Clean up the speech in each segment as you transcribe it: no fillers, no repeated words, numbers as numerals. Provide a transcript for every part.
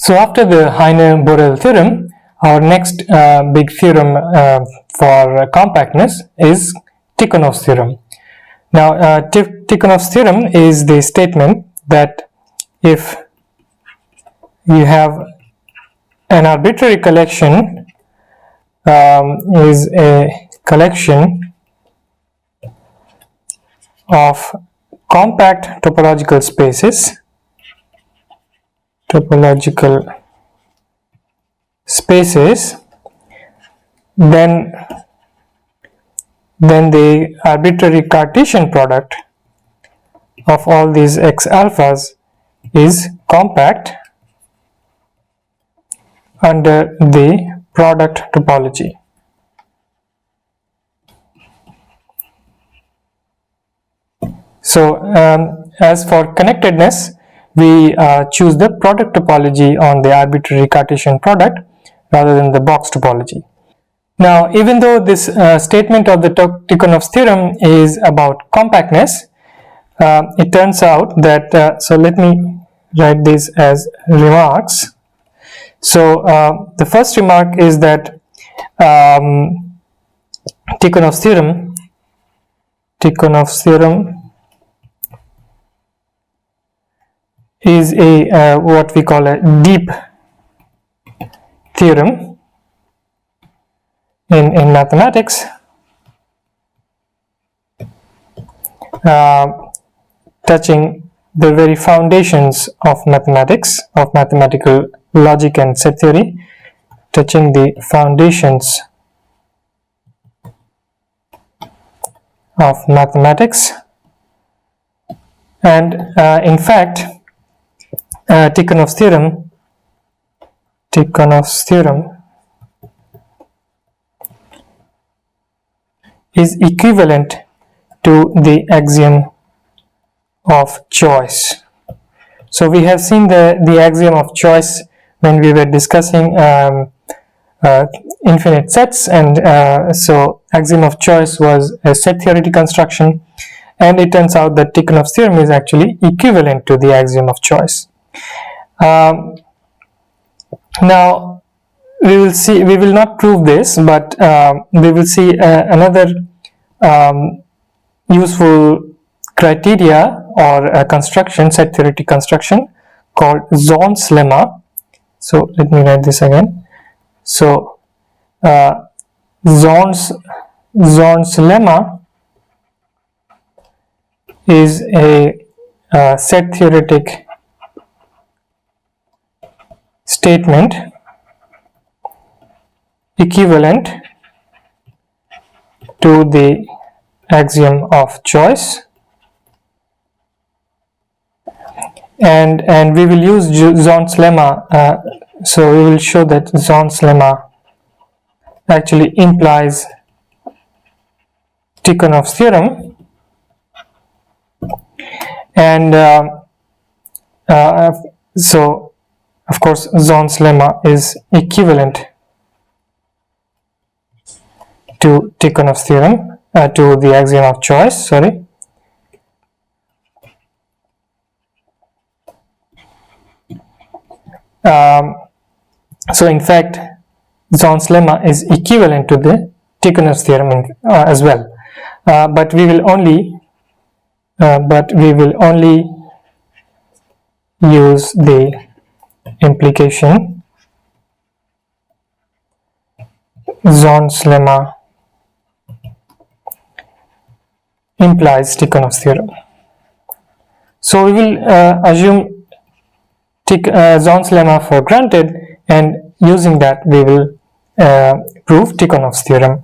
So after the Heine-Borel theorem, our next big theorem for compactness is Tychonoff's theorem. Now, Tychonoff's theorem is the statement that if you have an arbitrary collection is a collection of compact topological spaces, then the arbitrary Cartesian product of all these x alphas is compact under the product topology. So as for connectedness, we choose the product topology on the arbitrary Cartesian product rather than the box topology. Now, even though this statement of the Tychonoff's theorem is about compactness, it turns out that, so let me write this as remarks. So the first remark is that Tychonoff's theorem is a what we call a deep theorem in mathematics, touching the very foundations of mathematics, of mathematical logic and set theory, touching the foundations of mathematics. And in fact, Tychonoff's theorem is equivalent to the axiom of choice. So we have seen the axiom of choice when we were discussing infinite sets, and so axiom of choice was a set theoretic construction, and it turns out that Tychonoff's theorem is actually equivalent to the axiom of choice. Now we will not prove this, but we will see another useful criteria or a construction, set theoretic construction, called Zorn's lemma. So let me write this again. So Zorn's lemma is a set theoretic statement equivalent to the axiom of choice, and we will use Zorn's lemma. So we will show that Zorn's lemma actually implies Tychonoff's theorem, and so of course Zorn's lemma is equivalent to Tychonoff's theorem, to the axiom of choice, sorry. So in fact, Zorn's lemma is equivalent to the Tychonoff's theorem as well, but we will only use the implication Zorn's lemma implies Tychonoff's theorem. So we will assume Zorn's lemma for granted, and using that we will prove Tychonoff's theorem.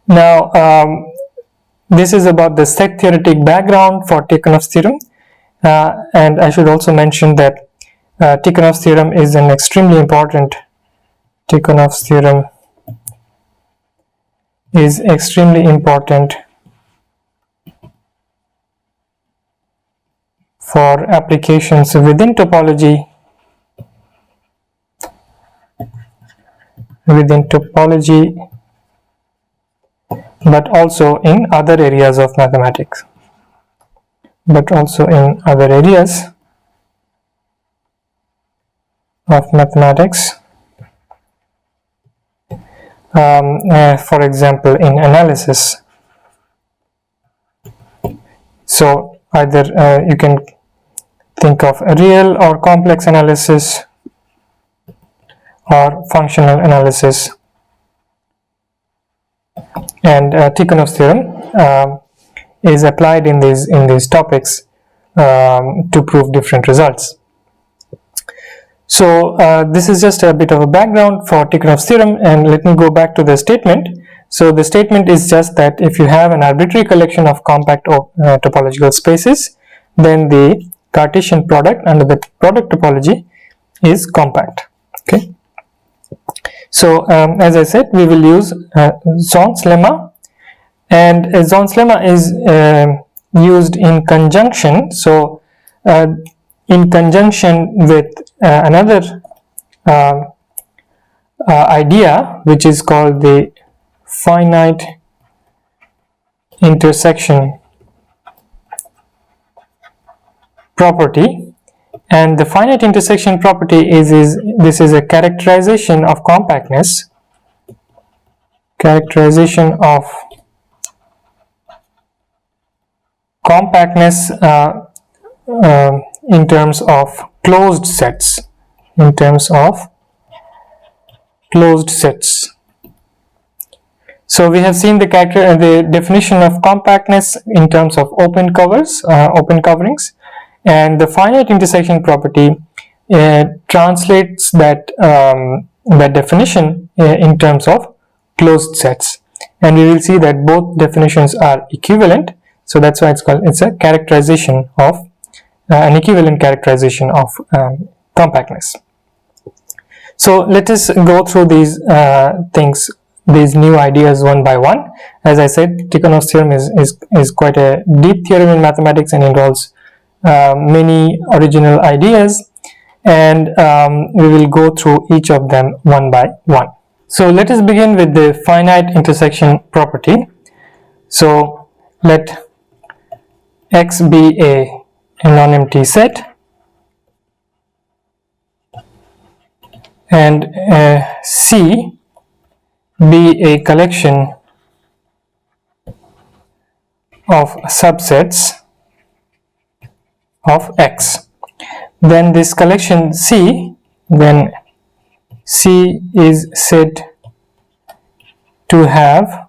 Now this is about the set theoretic background for Tychonoff's theorem, and I should also mention that Tychonoff's theorem is an extremely important for applications within topology, but also in other areas of mathematics. of mathematics, for example in analysis. So either you can think of a real or complex analysis or functional analysis, and Tychonoff's theorem is applied in these topics to prove different results. So this is just a bit of a background for Tychonoff's theorem, and let me go back to the statement. So the statement is just that if you have an arbitrary collection of compact topological spaces, then the Cartesian product under the product topology is compact. Okay. So as I said, we will use Zorn's lemma, and Zorn's lemma is used in conjunction. So in conjunction with another idea, which is called the finite intersection property. And the finite intersection property is a characterization of compactness, in terms of closed sets, So we have seen the definition of compactness in terms of open coverings, and the finite intersection property translates that definition in terms of closed sets, and we will see that both definitions are equivalent. So that's why it's a characterization of an equivalent characterization of compactness. So let us go through these these new ideas one by one. As I said, Tychonoff's theorem is quite a deep theorem in mathematics and involves many original ideas, and we will go through each of them one by one. So let us begin with the finite intersection property. So let X be a non-empty set and C be a collection of subsets of X. Then this collection C is said to have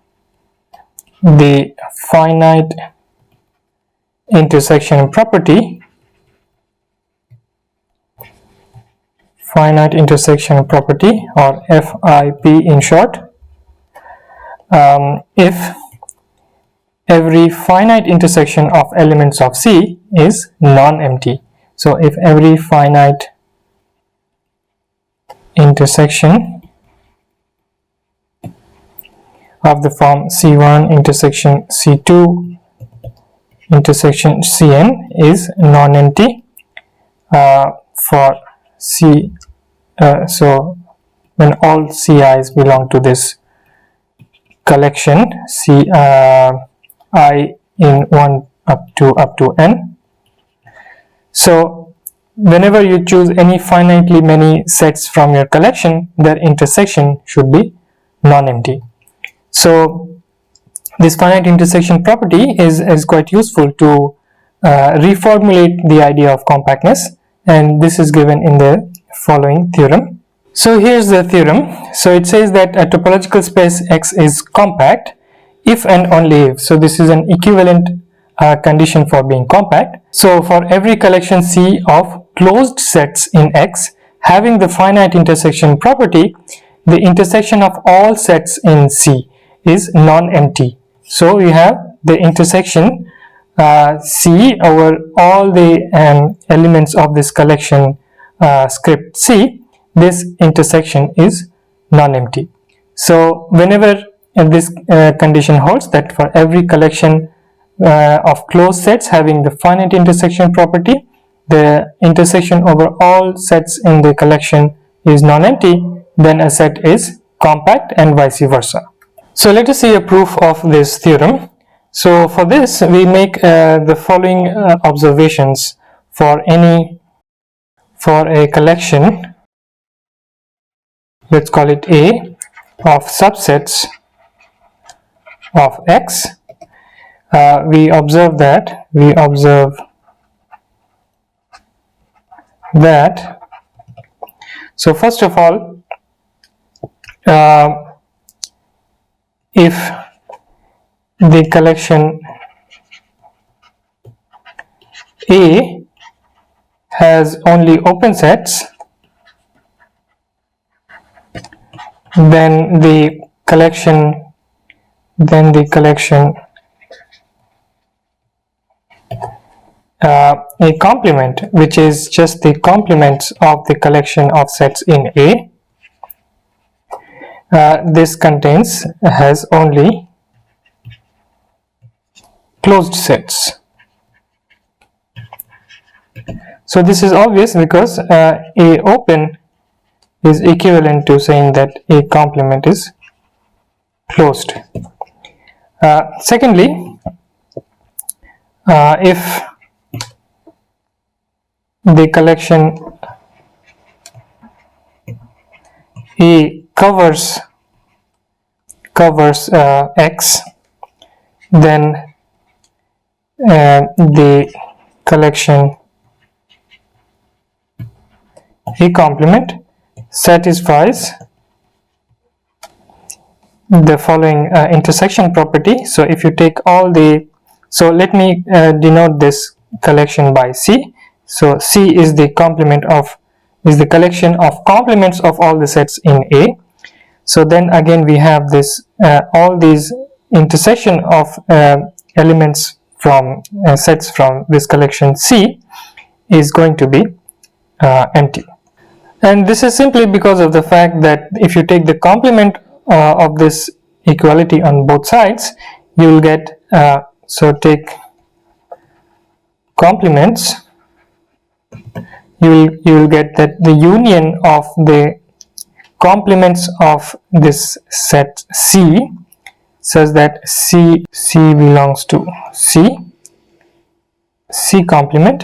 the finite intersection property, or FIP in short, if every finite intersection of elements of C is non-empty. So if every finite intersection of the form C1 intersection C2 intersection Cn is non-empty for C, so when all Ci's belong to this collection Ci in 1 up to n. So whenever you choose any finitely many sets from your collection, their intersection should be non-empty. So this finite intersection property is quite useful to reformulate the idea of compactness, and this is given in the following theorem. So here's the theorem. So it says that a topological space X is compact if and only if. So this is an equivalent condition for being compact. So for every collection C of closed sets in X having the finite intersection property, the intersection of all sets in C is non-empty. So we have the intersection C over all the elements of this collection script C. This intersection is non-empty. So whenever this condition holds, that for every collection of closed sets having the finite intersection property, the intersection over all sets in the collection is non-empty, then a set is compact and vice versa. So let us see a proof of this theorem. So for this we make the following observations for a collection let's call it A, of subsets of X, we observe that so first of all, if the collection A has only open sets, then the collection a complement, which is just the complements of the collection of sets in A, this has only closed sets. So this is obvious because A open is equivalent to saying that A complement is closed. Secondly, if the collection A covers X, then the collection A complement satisfies the following intersection property. So if you take all the, so let me denote this collection by C. So C is the collection of complements of all the sets in A. So then again we have this all these intersection of elements from sets from this collection C is going to be empty. And this is simply because of the fact that if you take the complement of this equality on both sides, you will get, so take complements, you will get that the union of the complements of this set C, such that C belongs to C complement.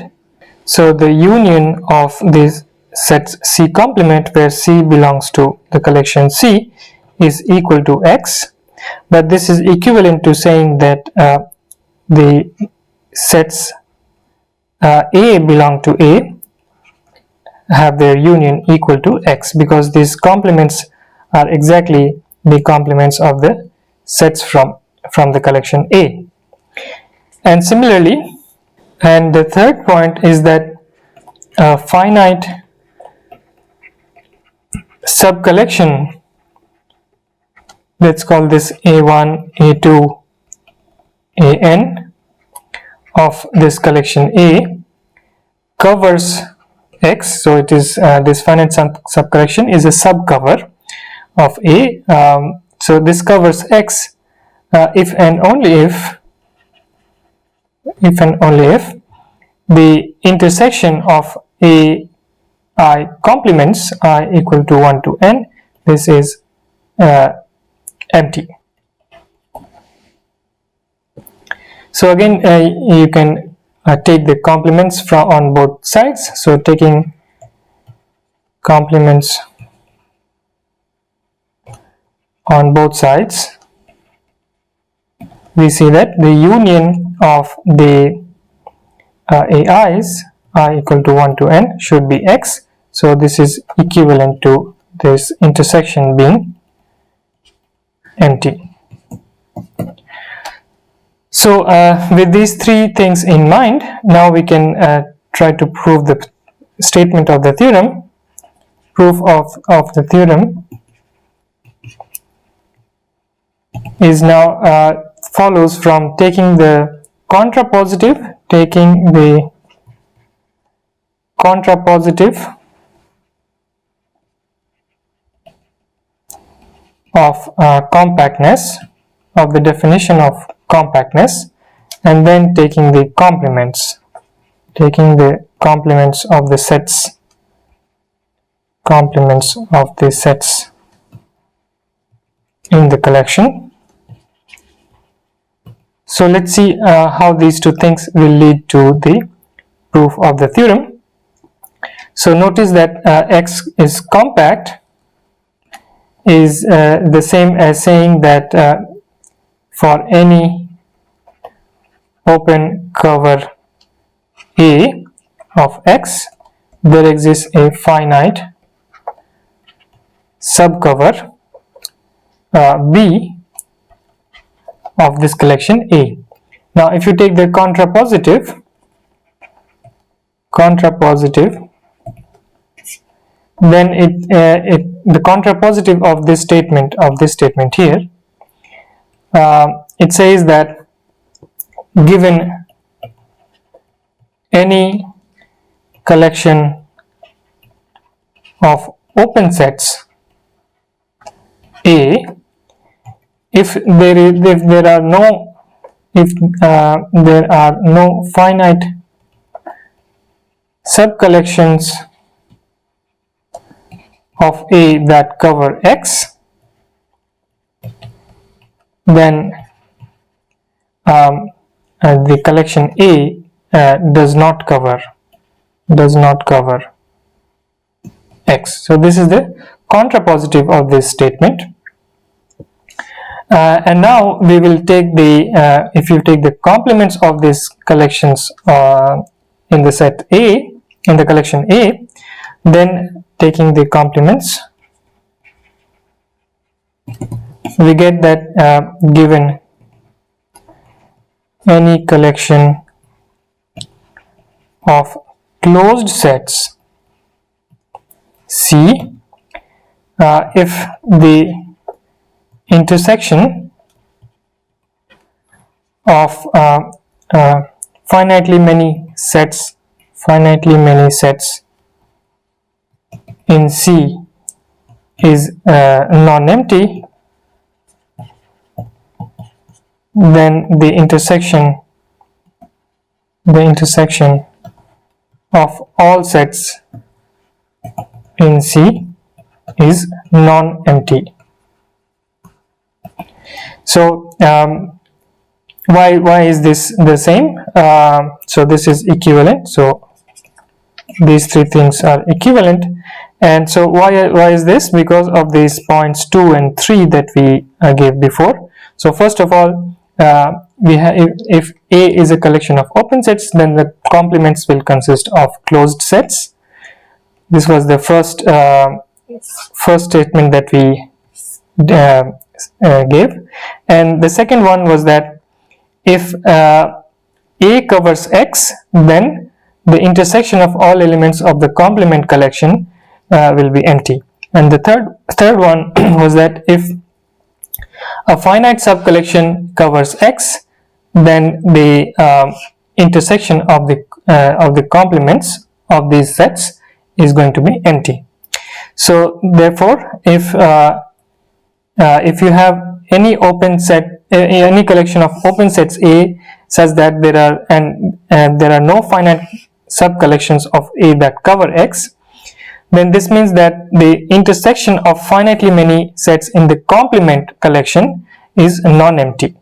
So the union of these sets C complement, where C belongs to the collection C, is equal to X, but this is equivalent to saying that the sets A belong to A have their union equal to X, because these complements are exactly the complements of the sets from the collection A. And similarly, and the third point is that finite subcollection, let's call this A1, A2, AN of this collection A, covers X. So it is this finite subcollection is a subcover of A. So this covers X if and only if the intersection of A I complements I equal to 1 to n, this is empty. So again you can take the complements from on both sides. So taking complements on both sides, we see that the union of the AIs I equal to 1 to n should be X. So this is equivalent to this intersection being empty. So with these three things in mind, now we can try to prove the statement of the theorem. Proof of the theorem is now follows from taking the contrapositive of compactness, of the definition of compactness, and then taking the complements of the sets, in the collection. So let's see how these two things will lead to the proof of the theorem. So notice that X is compact is the same as saying that for any open cover A of X, there exists a finite subcover B of this collection A. Now if you take the contrapositive, then the contrapositive of this statement here, it says that given any collection of open sets A, if there are no finite subcollections of A that cover X, then the collection A does not cover X. So this is the contrapositive of this statement. And now we will take the if you take the complements of these collections in the set A, in the collection A, then taking the complements, we get that given any collection of closed sets C, if the intersection of finitely many sets in C is non-empty, then the intersection of all sets in C is non-empty. So why is this the same? So this is equivalent, so these three things are equivalent. And so why is this? Because of these points 2 and 3 that we gave before. So first of all, we have, if A is a collection of open sets, then the complements will consist of closed sets. This was the first statement that we gave, and the second one was that if A covers X, then the intersection of all elements of the complement collection will be empty. And the third one was that if a finite subcollection covers X, then the intersection of the complements of these sets is going to be empty. So therefore, if you have any open set, any collection of open sets A such that there are no finite subcollections of A that cover X, then this means that the intersection of finitely many sets in the complement collection is non-empty.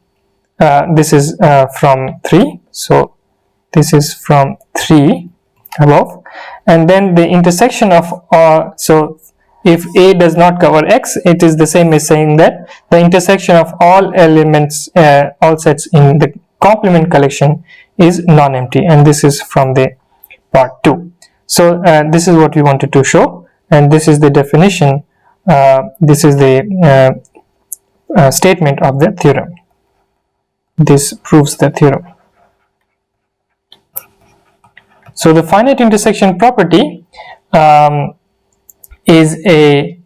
This is from 3, so this is from 3 above, and then the intersection of so if A does not cover X, it is the same as saying that the intersection of all elements, all sets in the complement collection is non-empty, and this is from the part 2. So this is what we wanted to show, and this is the definition, this is the statement of the theorem. This proves the theorem. So the finite intersection property is a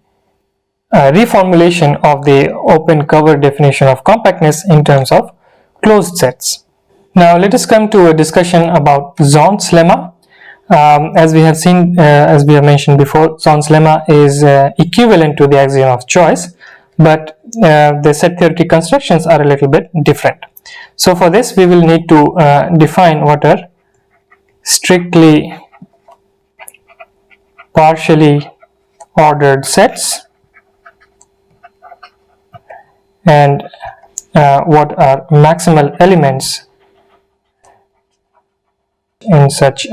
reformulation of the open cover definition of compactness in terms of closed sets. Now let us come to a discussion about Zorn's lemma. As we have seen, as we have mentioned before, Zorn's lemma is equivalent to the axiom of choice, but the set theoretic constructions are a little bit different. So for this we will need to define what are strictly partially ordered sets and what are maximal elements in such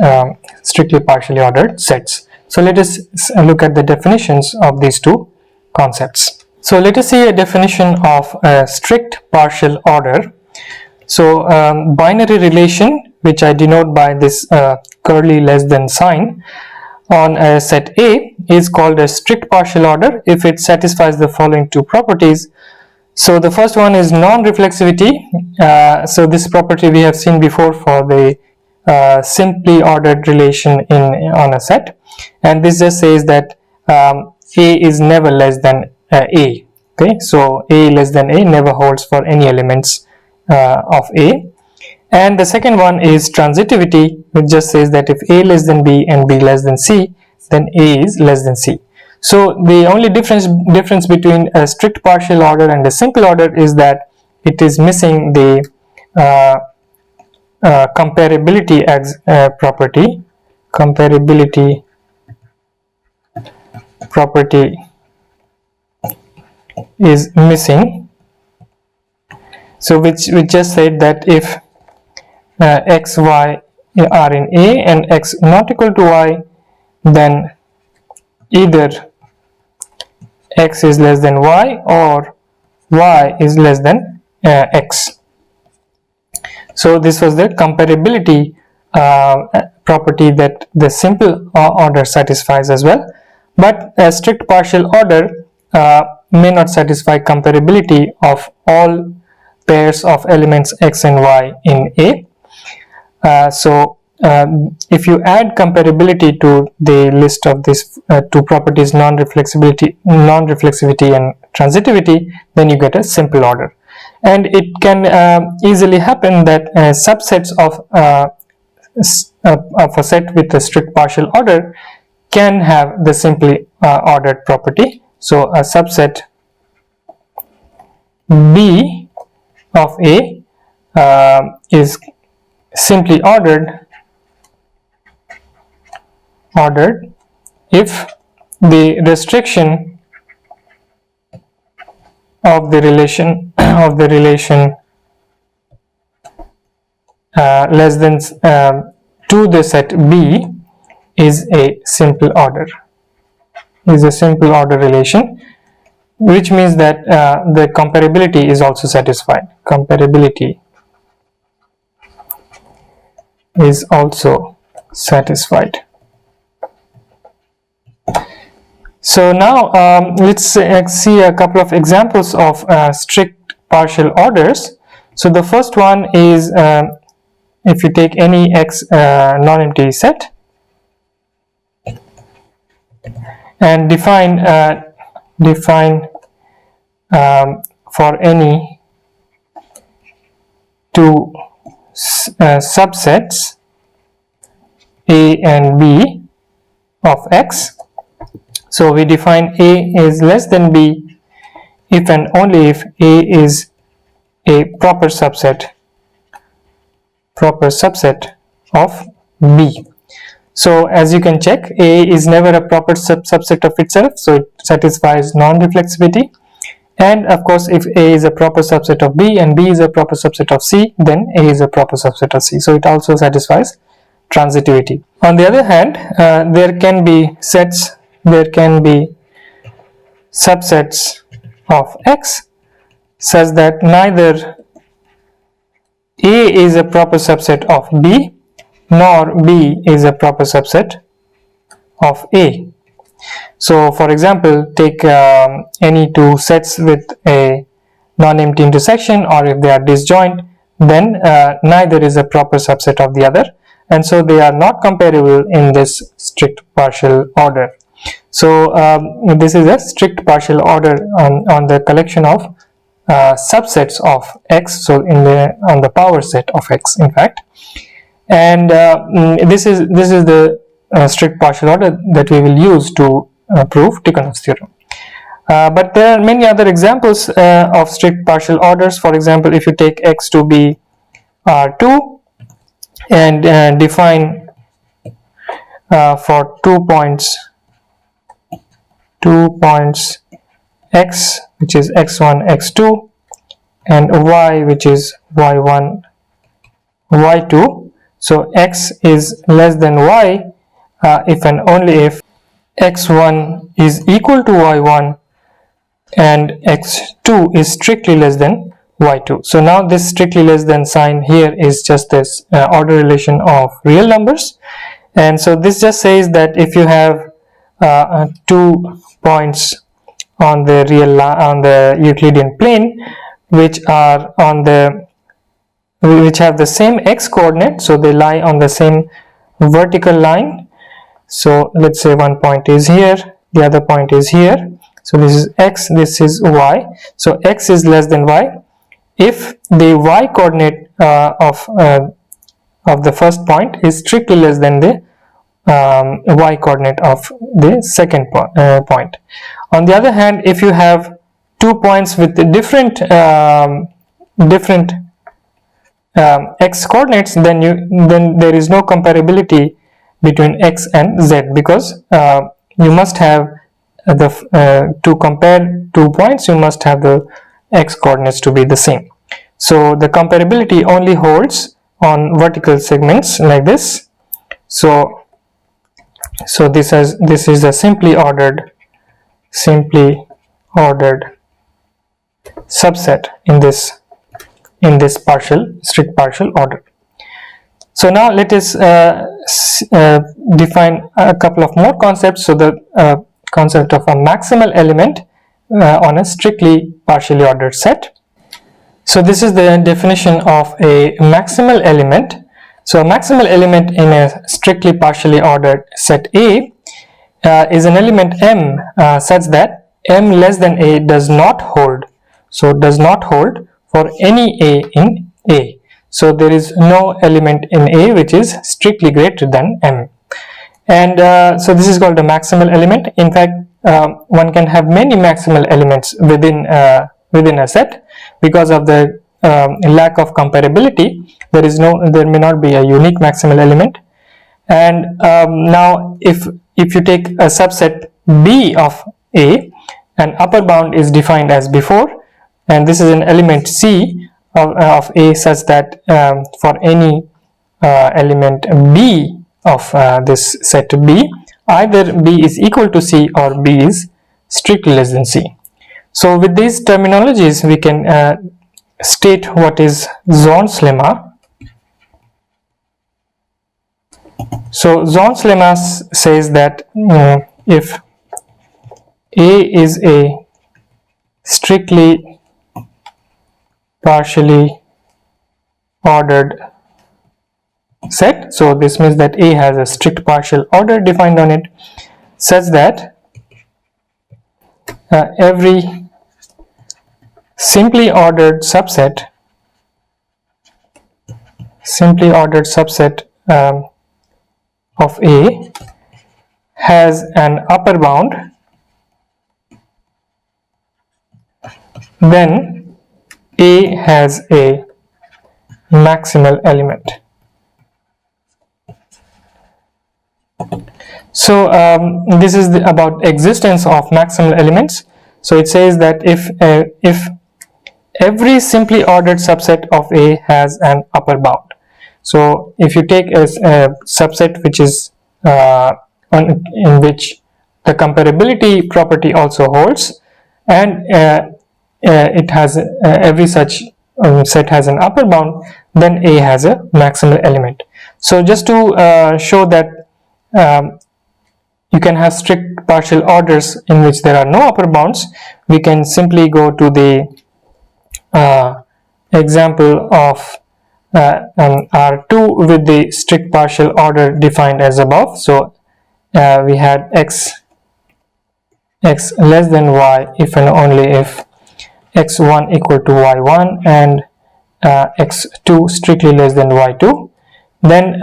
strictly partially ordered sets. So let us look at the definitions of these two concepts. So let us see a definition of a strict partial order. So binary relation, which I denote by this curly less than sign, on a set A is called a strict partial order if it satisfies the following two properties. So the first one is non-reflexivity. So this property we have seen before for the simply ordered relation on a set, and this just says that A is never less than A. Okay, so A less than A never holds for any elements of A. And the second one is transitivity, which just says that if A less than B and B less than C, then A is less than C. So the only difference between a strict partial order and a simple order is that it is missing the comparability property. Comparability property is missing. So which just said that if x, y are in A and x not equal to y, then either x is less than y or y is less than x. So this was the comparability property that the simple order satisfies as well, but a strict partial order may not satisfy comparability of all pairs of elements x and y in A. If you add comparability to the list of these two properties, non-reflexivity and transitivity, then you get a simple order. And it can easily happen that subsets of a set with a strict partial order can have the simply ordered property. So a subset B of A is simply ordered if the restriction of the relation less than to the set B is a simple order relation, which means that the comparability is also satisfied. Comparability is also satisfied. So now let's see a couple of examples of strict partial orders. So the first one is if you take any x non-empty set and define for any two subsets A and B of x. So we define A is less than B if and only if A is a proper subset of B. So as you can check, A is never a proper subset of itself, so it satisfies non-reflexivity. And of course, if A is a proper subset of B and B is a proper subset of C, then A is a proper subset of C. So it also satisfies transitivity. On the other hand, there can be subsets of X such that neither A is a proper subset of B nor B is a proper subset of A. So for example, take any two sets with a non-empty intersection, or if they are disjoint, then neither is a proper subset of the other, and so they are not comparable in this strict partial order. So this is a strict partial order on the collection of subsets of X, so on the power set of X in fact, and this is the strict partial order that we will use to prove Tychonoff's theorem. But there are many other examples of strict partial orders. For example, if you take X to be R2 and define for 2 points X, which is x1, x2, and y, which is y1, y2. So X is less than y if and only if x1 is equal to y1 and x2 is strictly less than y2. So now this strictly less than sign here is just this order relation of real numbers, and so this just says that if you have 2 points on the on the Euclidean plane which are which have the same x coordinate, so they lie on the same vertical line. So let's say one point is here, the other point is here, so this is x, this is y, so x is less than y if the y coordinate of the first point is strictly less than the y coordinate of the second point. On the other hand, if you have 2 points with different x coordinates, then there is no comparability between x and z, because you must have to compare 2 points, you must have the x coordinates to be the same. So the comparability only holds on vertical segments like this. So this is a simply ordered subset in this strict partial order. So now let us define a couple of more concepts. So the concept of a maximal element on a strictly partially ordered set. So this is the definition of a maximal element. So a maximal element in a strictly partially ordered set A is an element M such that M less than A does not hold. So does not hold for any A in A. So there is no element in A which is strictly greater than M. And so this is called a maximal element. In fact, one can have many maximal elements within a set because of the lack of comparability. There may not be a unique maximal element. And now if you take a subset B of A, an upper bound is defined as before, and this is an element C of A such that for any element B of this set B, either B is equal to C or B is strictly less than C. So with these terminologies we can state what is Zorn's lemma. So Zorn's lemma says that if A is a strictly partially ordered set, so this means that A has a strict partial order defined on it such that every simply ordered subset of A has an upper bound, then A has a maximal element. So this is about existence of maximal elements. So it says that if every simply ordered subset of A has an upper bound. So if you take a subset which is in which the comparability property also holds, and it has every such set has an upper bound, then A has a maximal element. So just to show that you can have strict partial orders in which there are no upper bounds, we can simply go to the example of R2 with the strict partial order defined as above. So we had x less than y if and only if x1 equal to y1 and x2 strictly less than y2. Then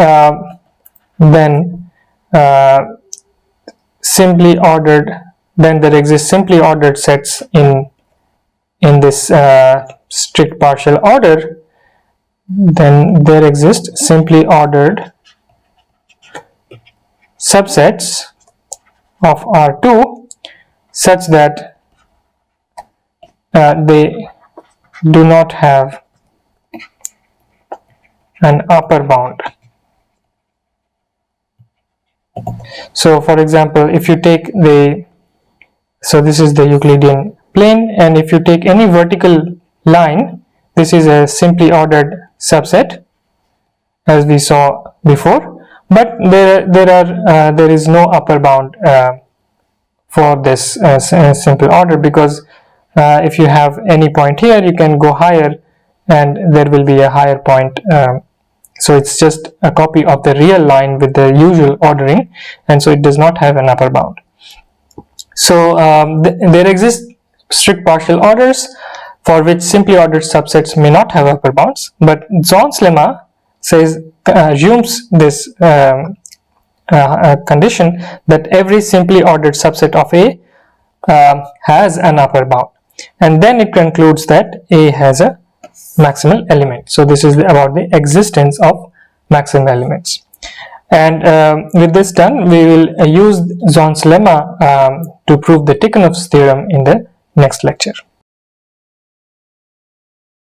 there exist simply ordered sets in this strict partial order. Then there exist simply ordered subsets of R2 such that they do not have an upper bound. So for example, if you take so this is the Euclidean plane, and if you take any vertical line, this is a simply ordered subset as we saw before, but there is no upper bound for this simple order, because if you have any point here, you can go higher and there will be a higher point. So it's just a copy of the real line with the usual ordering, and so it does not have an upper bound. So there exist strict partial orders for which simply ordered subsets may not have upper bounds, but Zorn's lemma assumes this condition that every simply ordered subset of A has an upper bound, and then it concludes that A has a maximal element. So this is about the existence of maximal elements. And with this done, we will use Zorn's lemma to prove the Tychonoff's theorem in the next lecture.